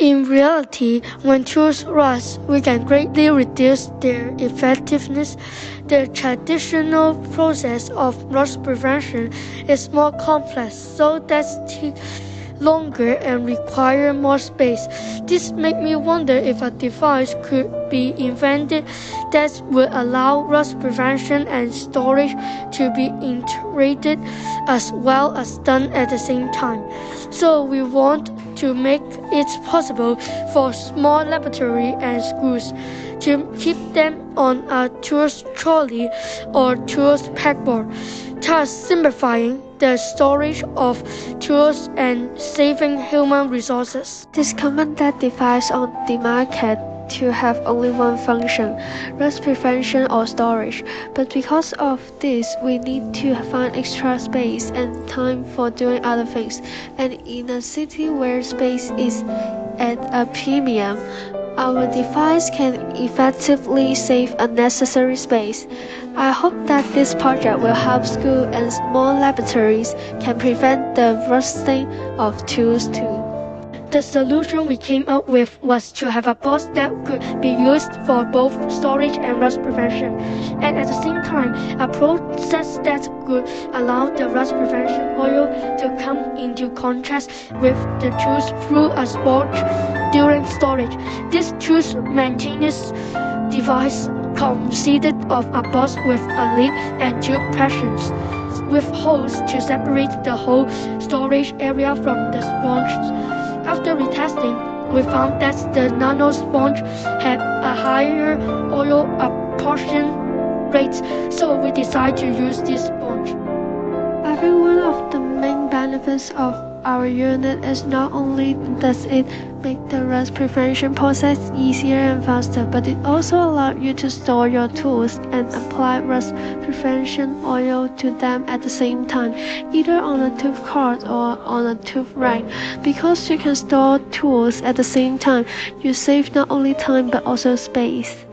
In reality, when tools rust, we can greatly reduce their effectiveness. The traditional process of rust prevention is more complex, so that takes longer and require more space. This makes me wonder if a device could be invented that would allow rust prevention and storage to be integrated as well as done at the same time. So we want to make it possible for small laboratory and schools to keep them on a tools trolley or tools pegboard, thus simplifying the storage of tools and saving human resources. This common device on the market to have only one function, rust prevention or storage. But because of this, we need to find extra space and time for doing other things. And in a city where space is at a premium, our device can effectively save unnecessary space. I hope that this project will help schools and small laboratories can prevent the rusting of tools too. The solution we came up with was to have a box that could be used for both storage and rust prevention, and at the same time, a process that could allow the rust prevention oil to come into contact with the tools through a sponge during storage. This tools maintenance device consisted of a box with a lid and two pressures, with holes to separate the whole storage area from the sponge. After retesting, we found that the nano sponge had a higher oil absorption rate, so we decided to use this sponge. I think one of the main benefits of our unit is not only does it make the rust prevention process easier and faster, but it also allows you to store your tools and apply rust prevention oil to them at the same time, either on a tooth cart or on a tooth rack. Because you can store tools at the same time, you save not only time but also space.